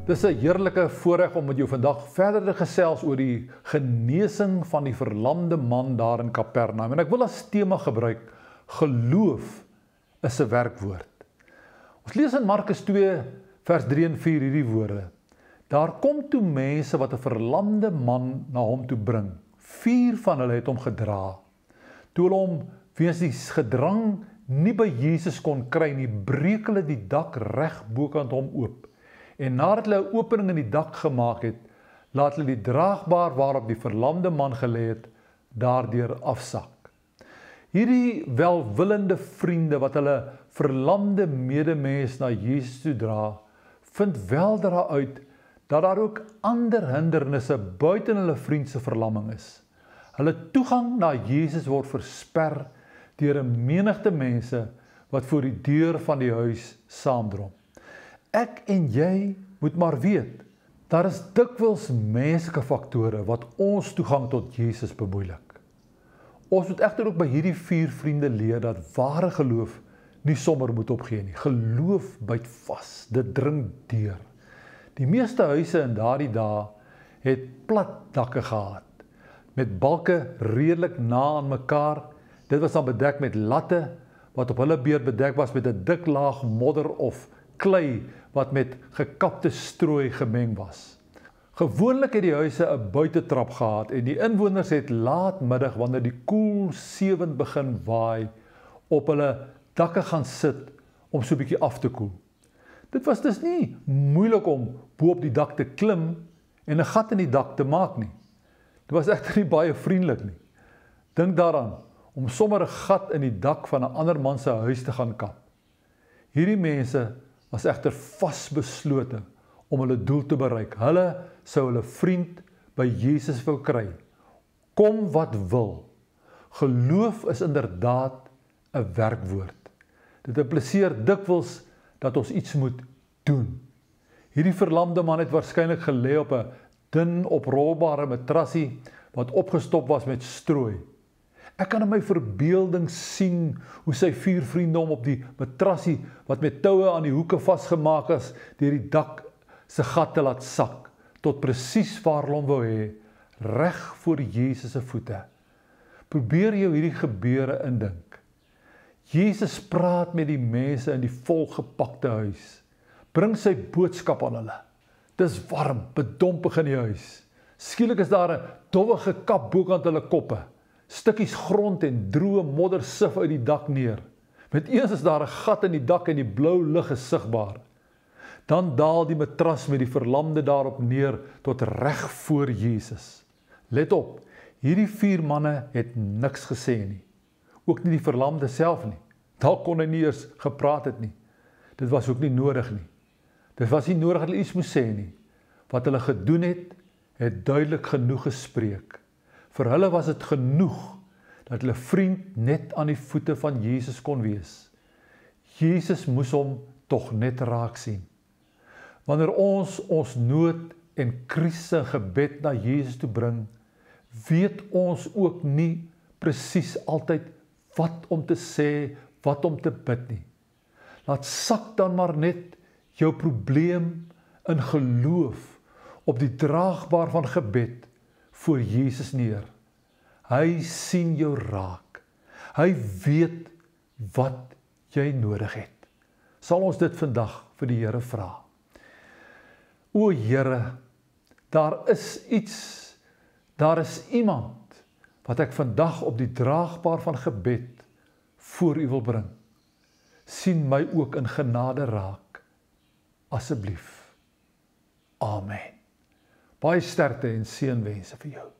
Dis 'n heerlike voorreg om met jou vandag verder te gesels oor die genesing van die verlamde man daar in Kapernaum. En ek wil as tema gebruik, geloof is 'n werkwoord. Ons lees in Markus 2 vers 3 en 4 hierdie woorde. Daar kom toe mense wat 'n verlamde man na hom toe bring. 4 van hulle het hom gedra. Toe hulle hom weens die gedrang nie by Jesus kon kry nie, breek hulle die dak reg bokant hom oop. En nadat hulle 'n opening in die dak gemaak het, laat hulle die draagbaar waarop die verlamde man gelê het, daardeur afsak. Hierdie welwillende vriende wat hulle verlamde medemens na Jesus toe dra, vind weldra uit dat daar ook ander hindernisse buiten hulle vriend se verlamming is. Hulle toegang na Jesus word versper deur 'n menigte mense wat voor die deur van die huis saamdrom. Ek en jy moet maar weet, daar is dikwels menslike faktore wat ons toegang tot Jesus bemoeilik. Ons moet egter ook by hierdie 4 vriende leer dat ware geloof nie sommer moet opgee nie. Geloof byt vas, dit dring deur. Die meeste huise in daardie dae het plat dakke gehad, met balke redelik na aan mekaar. Dit was dan bedek met latte, wat op hulle beurt bedek was met 'n dik laag modder of klei, wat met gekapte strooi gemeng was. Gewoonlik het die huise 'n buitetrap gehad en die inwoners het laatmiddag, wanneer die koel seewind begin waai, op hulle dakke gaan sit om so 'n bietjie af te koel. Dit was dus nie moeilik om bo op die dak te klim en 'n gat in die dak te maak nie. Dit was egter nie baie vriendelik nie. Dink daaraan om sommer 'n gat in die dak van 'n ander man se huis te gaan kap. Hierdie mense was egter vasbeslote om hulle doel te bereik. Hulle sou hulle vriend by Jesus wou kry. Kom wat wil. Geloof is inderdaad 'n werkwoord. Dit impliseer dikwels dat ons iets moet doen. Hierdie verlamde man het waarskynlik gelê op 'n dun oprolbare matrassie wat opgestop was met strooi. Ek kan in my verbeelding sien hoe sy 4 vriende hom op die matrassie wat met toue aan die hoeke vasgemaak is, deur die dak se gat te laat sak, tot presies waar hulle hom wou hê, reg voor Jesus se voete. Probeer jou hierdie gebeure indink. Jesus praat met die mense in die volgepakte huis, bring sy boodskap aan hulle. Dis warm, bedompig in die huis. Skielik is daar 'n dowwe gekap bokant hulle koppe. Stukkies grond en droë modder sif uit die dak neer. Met eens is daar 'n gat in die dak en die blou lig is sigbaar. Dan daal die matras met die verlamde daarop neer tot reg voor Jesus. Let op, hierdie 4 manne het niks gesê nie. Ook nie die verlamde self nie. Dalk kon hy nie eers gepraat het nie. Dit was ook nie nodig nie. Dit was nie nodig dat hulle iets moes sê nie. Wat hulle gedoen het duidelik genoeg gespreek. Vir hulle was dit genoeg dat hulle vriend net aan die voete van Jesus kon wees. Jesus moes hom tog net raak sien. Wanneer ons nood en krisis gebed na Jesus toe bring, weet ons ook nie presies altyd wat om te sê, wat om te bid nie. Laat sak dan maar net jou probleem in geloof op die draagbaar van gebed voor Jesus neer. Hy sien jou raak. Hy weet wat jy nodig het. Sal ons dit vandag vir die Here vra. O Here, daar is iemand wat ek vandag op die draagbaar van gebed voor U wil bring. Sien my ook in genade raak, asseblief. Amen. Baie sterkte en seënwense vir jou.